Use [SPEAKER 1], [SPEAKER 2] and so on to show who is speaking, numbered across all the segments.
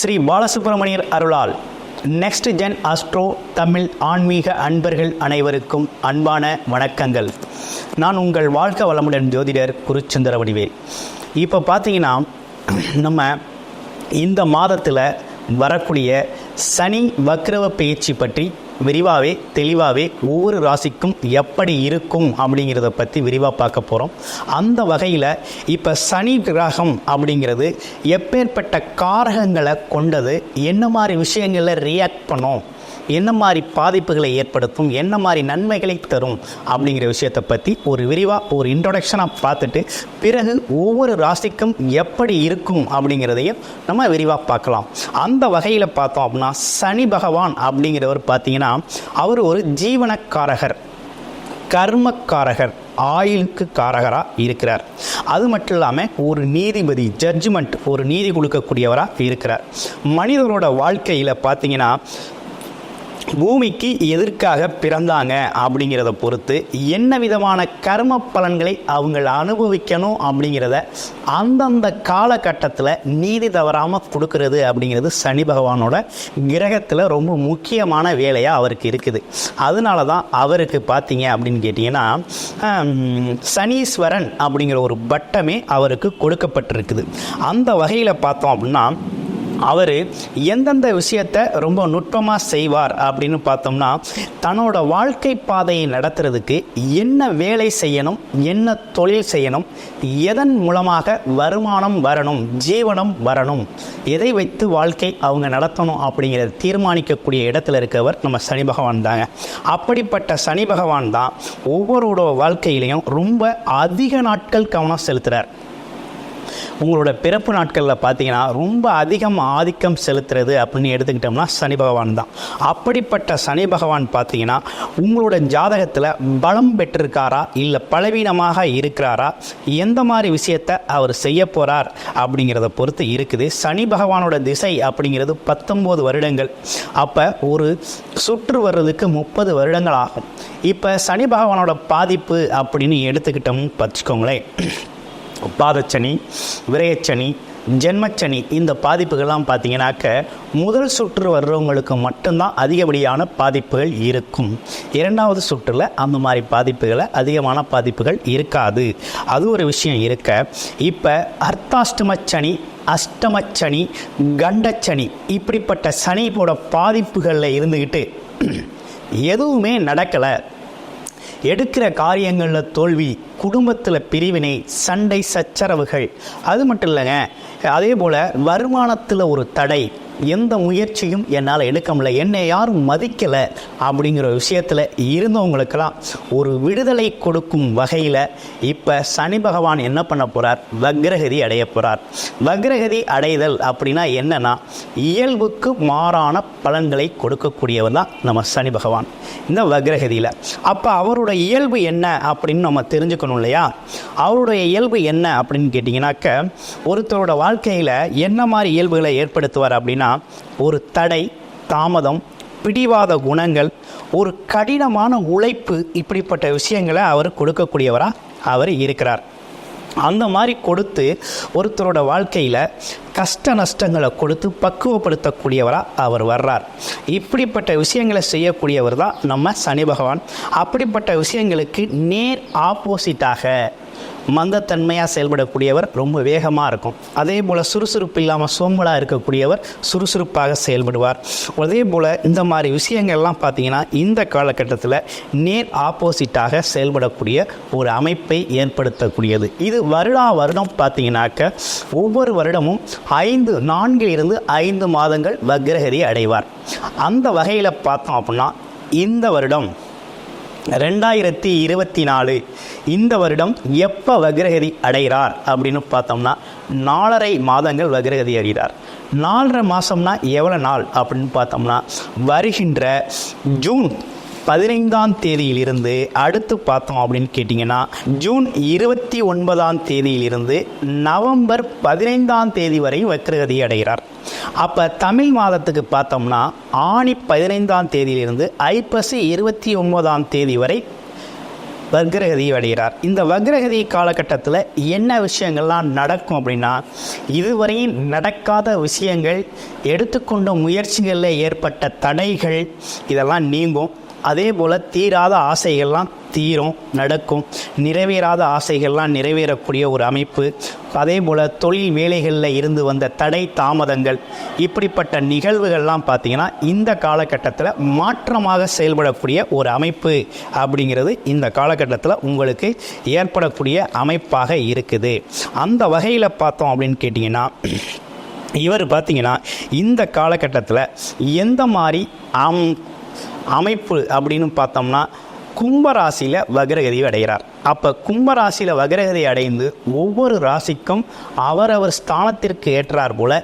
[SPEAKER 1] ஸ்ரீ பாலசுப்ரமணியர் அருளால் next gen astro Tamil ஆன்மீக அன்பர்கள் அனைவருக்கும் அன்பான வணக்கங்கள். நான் உங்கள் வாழ்க வளமுடன் ஜோதிடர் குருச்சந்திர வடிவேல். இப்போ பார்த்தீங்கன்னா நம்ம இந்த மாதத்தில் வரக்கூடிய சனி வக்ரவ பயிற்சி பற்றி விரிவாகவே தெளிவாகவே ஒவ்வொரு ராசிக்கும் எப்படி இருக்கும் அப்படிங்கிறத பற்றி விரிவாக பார்க்க போகிறோம். அந்த வகையில் இப்போ சனி கிரகம் அப்படிங்கிறது எப்பேற்பட்ட காரகங்களை கொண்டது, என்ன மாதிரி விஷயங்களில் ரியாக்ட் பண்ணும், என்ன மாதிரி பாதிப்புகளை ஏற்படுத்தும், என்ன மாதிரி நன்மைகளை தரும் அப்படிங்கிற விஷயத்தை பற்றி ஒரு விரிவாக ஒரு இன்ட்ரோடக்ஷனாக பார்த்துட்டு பிறகு ஒவ்வொரு ராசிக்கும் எப்படி இருக்கும் அப்படிங்கிறதையும் நம்ம விரிவாக பார்க்கலாம். அந்த வகையில் பார்த்தோம் அப்படின்னா சனி பகவான் அப்படிங்கிறவர் பார்த்தீங்கன்னா அவர் ஒரு ஜீவனக்காரகர், கர்மக்காரகர், ஆயுளுக்கு காரகராக இருக்கிறார். அது மட்டும் இல்லாமல் ஒரு நீதிபதி, ஜட்ஜ்மெண்ட், ஒரு நீதி கொடுக்கக்கூடியவராக இருக்கிறார். மனிதனோட வாழ்க்கையில் பார்த்தீங்கன்னா பூமிக்கு எதற்காக பிறந்தாங்க அப்படிங்கிறத பொறுத்து என்ன விதமான கர்ம பலன்களை அவங்க அனுபவிக்கணும் அப்படிங்கிறத அந்தந்த காலகட்டத்தில் நீதி தவறாமல் கொடுக்கறது அப்படிங்கிறது சனி பகவானோட கிரகத்தில் ரொம்ப முக்கியமான வேலையாக அவருக்கு இருக்குது. அதனால தான் அவருக்கு பார்த்தீங்க அப்படின்னு கேட்டிங்கன்னா சனீஸ்வரன் அப்படிங்கிற ஒரு பட்டமே அவருக்கு கொடுக்கப்பட்டிருக்குது. அந்த வகையில் பார்த்தோம் அப்படின்னா அவர் எந்தெந்த விஷயத்தை ரொம்ப நுட்பமாக செய்வார் அப்படின்னு பார்த்தோம்னா தன்னோட வாழ்க்கை பாதையை நடத்துறதுக்கு என்ன வேலை செய்யணும், என்ன தொழில் செய்யணும், எதன் மூலமாக வருமானம் வரணும், ஜீவனம் வரணும், எதை வைத்து வாழ்க்கை அவங்க நடத்தணும் அப்படிங்கிறத தீர்மானிக்கக்கூடிய இடத்துல இருக்கவர் நம்ம சனி பகவான் தாங்க. அப்படிப்பட்ட சனி பகவான் தான் ஒவ்வொருவரோட வாழ்க்கையிலையும் ரொம்ப அதிக நாட்கள் கவனம் செலுத்துகிறார். உங்களோட பிறப்பு நாட்களில் பார்த்தீங்கன்னா ரொம்ப அதிகம் ஆதிக்கம் செலுத்துறது அப்படின்னு எடுத்துக்கிட்டோம்னா சனி பகவான் தான். அப்படிப்பட்ட சனி பகவான் பார்த்தீங்கன்னா உங்களோட ஜாதகத்தில் பலம் பெற்றிருக்காரா இல்லை பலவீனமாக இருக்கிறாரா, எந்த மாதிரி விஷயத்தை அவர் செய்ய போகிறார் அப்படிங்கிறத பொறுத்து இருக்குது. சனி பகவானோட திசை அப்படிங்கிறது 19 வருடங்கள். அப்போ ஒரு சுற்று வர்றதுக்கு 30 வருடங்கள் ஆகும். இப்போ சனி பகவானோட பாதிப்பு அப்படின்னு எடுத்துக்கிட்டோம்னு வச்சுக்கோங்களேன், பாதச்சனி, விரயச்சனி, ஜென்மச்சனி, இந்த பாதிப்புகள்லாம் பார்த்தீங்கன்னாக்க முதல் சுற்று வர்றவங்களுக்கு மட்டும்தான் அதிகப்படியான பாதிப்புகள் இருக்கும். இரண்டாவது சுற்றில் அந்த மாதிரி பாதிப்புகளை அதிகமான பாதிப்புகள் இருக்காது. அது ஒரு விஷயம் இருக்க, இப்போ அர்த்தாஷ்டமச்சனி, அஷ்டமச்சனி, கண்டச்சனி, இப்படிப்பட்ட சனியோட பாதிப்புகளில் இருந்துக்கிட்டு எதுவுமே நடக்கலை, எடுக்கிற காரியங்களில் தோல்வி, குடும்பத்தில் பிரிவினை, சண்டை சச்சரவுகள், அது மட்டும் இல்லைங்க, அதே போல் வருமானத்தில் ஒரு தடை, எந்த முயற்சியும் என்னால் எடுக்க முடியல, என்னை யாரும் மதிக்கலை அப்படிங்கிற விஷயத்தில் இருந்தவங்களுக்கெல்லாம் ஒரு விடுதலை கொடுக்கும் வகையில் இப்போ சனி பகவான் என்ன பண்ண போகிறார், வக்ரகதி அடைய போகிறார். வக்ரகதி அடைதல் அப்படின்னா என்னன்னா இயல்புக்கு மாறான பலன்களை கொடுக்கக்கூடியவர் தான் நம்ம சனி பகவான் இந்த வக்ரகதியில். அப்போ அவரோட இயல்பு என்ன அப்படின்னு நம்ம தெரிஞ்சுக்கணும் இல்லையா? அவருடைய இயல்பு என்ன அப்படின்னு கேட்டிங்கனாக்க ஒருத்தரோட வாழ்க்கையில் என்ன மாதிரி இயல்புகளை ஏற்படுத்துவார் அப்படின்னா ஒரு தடை, தாமதம், பிடிவாத குணங்கள், ஒரு கடினமான உழைப்பு, இப்படிப்பட்ட விஷயங்களை அவர் கொடுக்கக்கூடியவராக அவர் இருக்கிறார். அந்த மாதிரி கொடுத்து ஒருத்தரோட வாழ்க்கையில் கஷ்ட நஷ்டங்களை கொடுத்து பக்குவப்படுத்தக்கூடியவராக அவர் வர்றார். இப்படிப்பட்ட விஷயங்களை செய்யக்கூடியவர் தான் நம்ம சனி பகவான். அப்படிப்பட்ட விஷயங்களுக்கு நேர் ஆப்போசிட்டாக மந்தத்தன்மையாக செயல்படக்கூடியவர் ரொம்ப வேகமாக இருக்கும். அதே போல் சுறுசுறுப்பு இல்லாமல் சோம்பலாக இருக்கக்கூடியவர் சுறுசுறுப்பாக செயல்படுவார். அதே போல் இந்த மாதிரி விஷயங்கள்லாம் பார்த்திங்கன்னா இந்த காலகட்டத்தில் நேர் ஆப்போசிட்டாக செயல்படக்கூடிய ஒரு அமைப்பை ஏற்படுத்தக்கூடியது. இது வருடம் பார்த்திங்கனாக்க ஒவ்வொரு வருடமும் 4 மாதங்கள் வக்ரகதி அடைவார். அந்த வகையில் பார்த்தோம் அப்படின்னா இந்த வருடம் 2024 இந்த வருடம் எப்போ வக்ரகதி அடைகிறார் அப்படின்னு பார்த்தோம்னா 4.5 மாதங்கள் வக்ரகதி அடைகிறார். 4.5 மாதம்னா எவ்வளோ நாள் அப்படின்னு பார்த்தோம்னா வருகின்ற ஜூன் 15ஆம் தேதியிலிருந்து அடுத்து பார்த்தோம் அப்படின்னு கேட்டிங்கன்னா ஜூன் 29ஆம் தேதியிலிருந்து நவம்பர் 15ஆம் தேதி வரை வக்ரகதி அடைகிறார். அப்போ தமிழ் மாதத்துக்கு பார்த்தோம்னா ஆணி 15ஆம் தேதியிலிருந்து ஐப்பசி 29ஆம் தேதி வரை வக்ரகதி அடைகிறார். இந்த வக்ரகதி காலகட்டத்தில் என்ன விஷயங்கள்லாம் நடக்கும் அப்படின்னா, இதுவரையும் நடக்காத விஷயங்கள், எடுத்துக்கொண்ட முயற்சிகளில் ஏற்பட்ட தடைகள் இதெல்லாம் நீங்கும். அதே போல் தீராத ஆசைகள்லாம் தீரும், நடக்கும். நிறைவேறாத ஆசைகள்லாம் நிறைவேறக்கூடிய ஒரு அமைப்பு. அதே போல் தொழில் வேலைகளில் இருந்து வந்த தடை தாமதங்கள், இப்படிப்பட்ட நிகழ்வுகள்லாம் பார்த்திங்கன்னா இந்த காலகட்டத்தில் மாற்றமாக செயல்படக்கூடிய ஒரு அமைப்பு அப்படிங்கிறது இந்த காலகட்டத்தில் உங்களுக்கு ஏற்படக்கூடிய அமைப்பாக இருக்குது. அந்த வகையில் பார்த்தோம் அப்படின்னு கேட்டிங்கன்னா, இவர் பார்த்திங்கன்னா இந்த காலகட்டத்தில் எந்த மாதிரி அமைப்பு அப்படின்னு பார்த்தோம்னா, கும்பராசியில் வக்ரகதி அடைகிறார். அப்போ கும்பராசியில் வக்ரகதி அடைந்து ஒவ்வொரு ராசிக்கும் அவரவர் ஸ்தானத்திற்கு ஏற்றார் போல்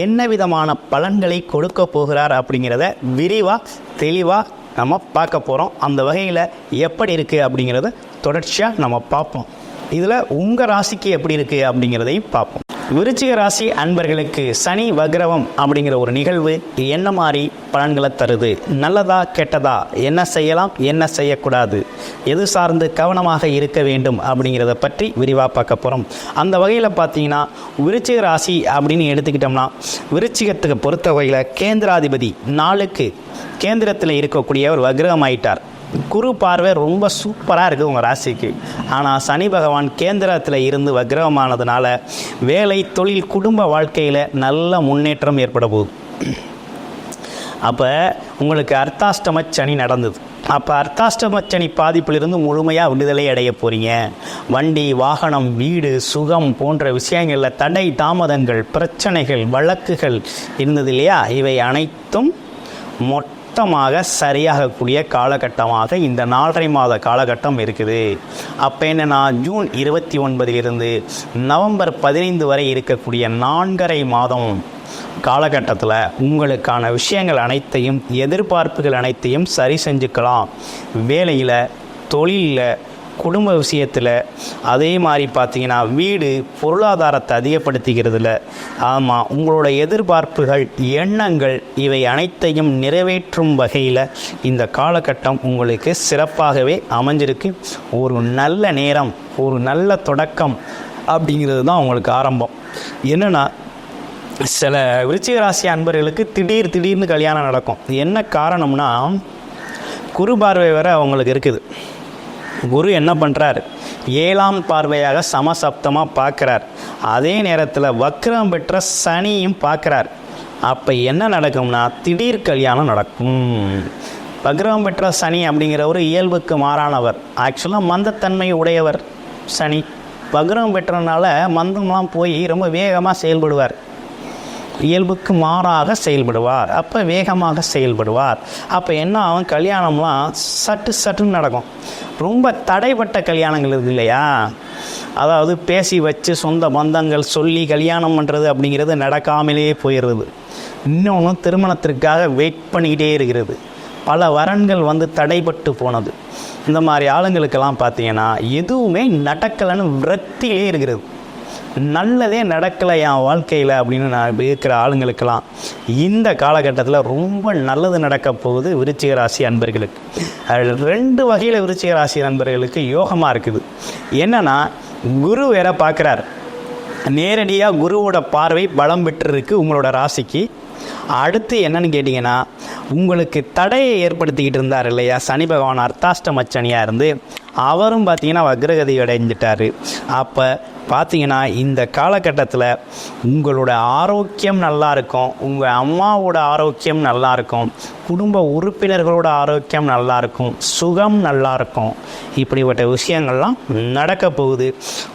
[SPEAKER 1] என்ன விதமான பலன்களை கொடுக்க போகிறார் அப்படிங்கிறத விரிவாக தெளிவாக நம்ம பார்க்க போகிறோம். அந்த வகையில் எப்படி இருக்குது அப்படிங்கிறத தொடர்ச்சியாக நம்ம பார்ப்போம். இதில் உங்கள் ராசிக்கு எப்படி இருக்குது அப்படிங்கிறதையும் பார்ப்போம். விருச்சிக ராசி அன்பர்களுக்கு சனி வக்ரவம் அப்படிங்கிற ஒரு நிகழ்வு என்ன மாதிரி பலன்களை தருது, நல்லதா கெட்டதா, என்ன செய்யலாம் என்ன செய்யக்கூடாது, எது சார்ந்து கவனமாக இருக்க வேண்டும் அப்படிங்கிறத பற்றி விரிவாக பார்க்க போகிறோம். அந்த வகையில் பார்த்தீங்கன்னா விருச்சிக ராசி அப்படின்னு எடுத்துக்கிட்டோம்னா, விருச்சிகத்துக்கு பொறுத்த வகையில் கேந்திராதிபதி நாளுக்கு கேந்திரத்தில் இருக்கக்கூடியவர் வக்ரகம் ஆயிட்டார். குரு பார்வை ரொம்ப சூப்பராக இருக்குது உங்கள் ராசிக்கு. ஆனால் சனி பகவான் கேந்திரத்தில் இருந்து வக்ரகமானதுனால வேலை, தொழில், குடும்ப வாழ்க்கையில் நல்ல முன்னேற்றம் ஏற்பட போகுது. அப்போ உங்களுக்கு அர்த்தாஷ்டம சனி நடந்தது. அப்போ அர்த்தாஷ்டம சனி பாதிப்பிலிருந்து முழுமையாக விடுதலை அடைய போகிறீங்க. வண்டி, வாகனம், வீடு, சுகம் போன்ற விஷயங்களில் தடை தாமதங்கள், பிரச்சனைகள், வழக்குகள் இருந்தது இல்லையா, இவை அனைத்தும் மொத்தமாக சரியாகக்கூடிய காலகட்டமாக இந்த 4.5 மாத காலகட்டம் இருக்குது. அப்போ என்னென்னா, ஜூன் 29 நவம்பர் 15 வரை இருக்கக்கூடிய 4.5 மாதம் காலகட்டத்தில் உங்களுக்கான விஷயங்கள் அனைத்தையும், எதிர்பார்ப்புகள் அனைத்தையும் சரி செஞ்சுக்கலாம். வேலையில், தொழிலில், குடும்ப விஷயத்தில், அதே மாதிரி பார்த்தீங்கன்னா வீடு, பொருளாதாரத்தை அதிகப்படுத்திக்கிறதுல, ஆமாம், உங்களோட எதிர்பார்ப்புகள், எண்ணங்கள் இவை அனைத்தையும் நிறைவேற்றும் வகையில் இந்த காலகட்டம் உங்களுக்கு சிறப்பாகவே அமைஞ்சிருக்கு. ஒரு நல்ல நேரம், ஒரு நல்ல தொடக்கம் அப்படிங்கிறது தான் உங்களுக்கு ஆரம்பம். என்னென்னா, சில விருச்சிக ராசி அன்பர்களுக்கு திடீர்னு கல்யாணம் நடக்கும். என்ன காரணம்னா, குரு பார்வை வரை அவங்களுக்கு இருக்குது. குரு என்ன பண்ணுறார், 7ஆம் பார்வையாக சமசப்தமாக பார்க்குறார். அதே நேரத்தில் வக்ரம் பெற்ற சனியும் பார்க்குறார். அப்போ என்ன நடக்கும்னா, திடீர் கல்யாணம் நடக்கும். வக்ரம் பெற்ற சனி அப்படிங்கிறவர் இயல்புக்கு மாறானவர். ஆக்சுவலாக மந்தத்தன்மை உடையவர் சனி. வக்ரம் பெற்றனால மந்தம்லாம் போய் ரொம்ப வேகமாக செயல்படுவார், இயல்புக்கு மாறாக செயல்படுவார். அப்போ வேகமாக செயல்படுவார். அப்போ என்ன ஆகும், கல்யாணம்லாம் சட்டுன்னு நடக்கும். ரொம்ப தடைப்பட்ட கல்யாணங்கள் இருக்குது இல்லையா, அதாவது பேசி வச்சு சொந்த பந்தங்கள் சொல்லி கல்யாணம் பண்ணுறது அப்படிங்கிறது நடக்காமலே போயிடுறது. இன்னொன்று திருமணத்திற்காக வெயிட் பண்ணிக்கிட்டே இருக்கிறது. பல வரன்கள் வந்து தடைப்பட்டு போனது. இந்த மாதிரி ஆளுங்களுக்கெல்லாம் பார்த்தீங்கன்னா எதுவுமே நடக்கலைன்னு விரக்தியிலே இருக்கிறது. நல்லதே நடக்கலை என் வாழ்க்கையில் அப்படின்னு நான் இருக்கிற ஆளுங்களுக்கெல்லாம் இந்த காலகட்டத்தில் ரொம்ப நல்லது நடக்க போகுது விருச்சிக ராசி அன்பர்களுக்கு. 2 வகையில் விருச்சிக ராசி அன்பர்களுக்கு யோகமாக இருக்குது. என்னென்னா, குரு வேற பார்க்குறார். நேரடியாக குருவோட பார்வை பலம் பெற்றிருக்கு உங்களோட ராசிக்கு. அடுத்து என்னன்னு கேட்டிங்கன்னா, உங்களுக்கு தடையை ஏற்படுத்திக்கிட்டு இருந்தார் இல்லையா சனி பகவான், அர்த்தாஷ்டம சனியாக இருந்து அவரும் பார்த்தீங்கன்னா வக்ரகதி அடைஞ்சிட்டார். அப்போ பார்த்தீங்கன்னா இந்த காலகட்டத்தில் உங்களோட ஆரோக்கியம் நல்லா இருக்கும், உங்கள் அம்மாவோட ஆரோக்கியம் நல்லா இருக்கும், குடும்ப உறுப்பினர்களோட ஆரோக்கியம் நல்லா இருக்கும், சுகம் நல்லா இருக்கும். இப்படிப்பட்ட விஷயங்கள்லாம் நடக்க போகுது.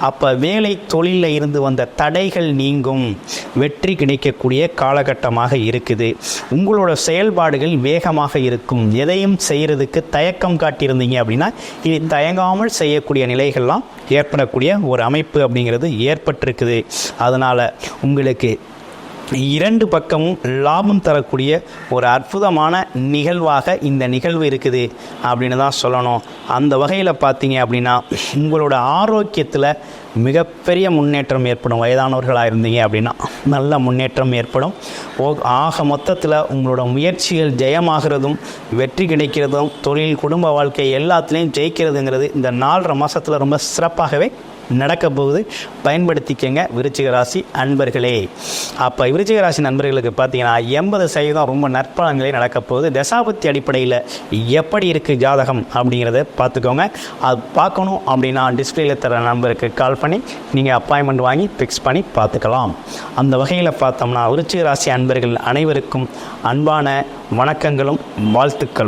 [SPEAKER 1] அப்போ வேலை, தொழிலில் இருந்து வந்த தடைகள் நீங்கும், வெற்றி கிடைக்கக்கூடிய காலகட்டமாக இருக்குது. உங்களோட செயல்பாடுகள் வேகமாக இருக்கும். எதையும் செய்கிறதுக்கு தயக்கம் காட்டியிருந்தீங்க அப்படின்னா இது தயங்காமல் செய்யக்கூடிய நிலைகள்லாம் ஏற்படக்கூடிய ஒரு அமைப்பு அப்படிங்கிறது ஏற்பட்டிருக்குது. அதனால் உங்களுக்கு 2 பக்கமும் லாபம் தரக்கூடிய ஒரு அற்புதமான நிகழ்வாக இந்த நிகழ்வு இருக்குது அப்படின்னு தான் சொல்லணும். அந்த வகையில் பார்த்தீங்க அப்படின்னா உங்களோட ஆரோக்கியத்தில் மிகப்பெரிய முன்னேற்றம் ஏற்படும். வயதானவர்களாக இருந்தீங்க அப்படின்னா நல்ல முன்னேற்றம் ஏற்படும். ஆக மொத்தத்தில் உங்களோட முயற்சிகள் ஜெயமாகிறதும் வெற்றி கிடைக்கிறதும் தொழில் குடும்ப வாழ்க்கை எல்லாத்துலேயும் ஜெயிக்கிறதுங்கிறது இந்த 4.5 மாதத்தில் ரொம்ப சிறப்பாகவே நடக்க போகுது. பயன்படுத்திக்கங்க விருச்சிக ராசி அன்பர்களே. அப்போ விருச்சிக ராசி நண்பர்களுக்கு பார்த்தீங்கன்னா 80% ரொம்ப நற்பலன்களே நடக்க போகுது. தசாபத்தி அடிப்படையில் எப்படி இருக்குது ஜாதகம் அப்படிங்கிறத பார்த்துக்கோங்க. அது பார்க்கணும் அப்படின்னா டிஸ்பிளேயில் தர நம்பருக்கு கால் பண்ணி நீங்கள் அப்பாயின்மெண்ட் வாங்கி ஃபிக்ஸ் பண்ணி பார்த்துக்கலாம். அந்த வகையில் பார்த்தோம்னா விருச்சிக ராசி அன்பர்கள் அனைவருக்கும் அன்பான வணக்கங்களும் வாழ்த்துக்களும்.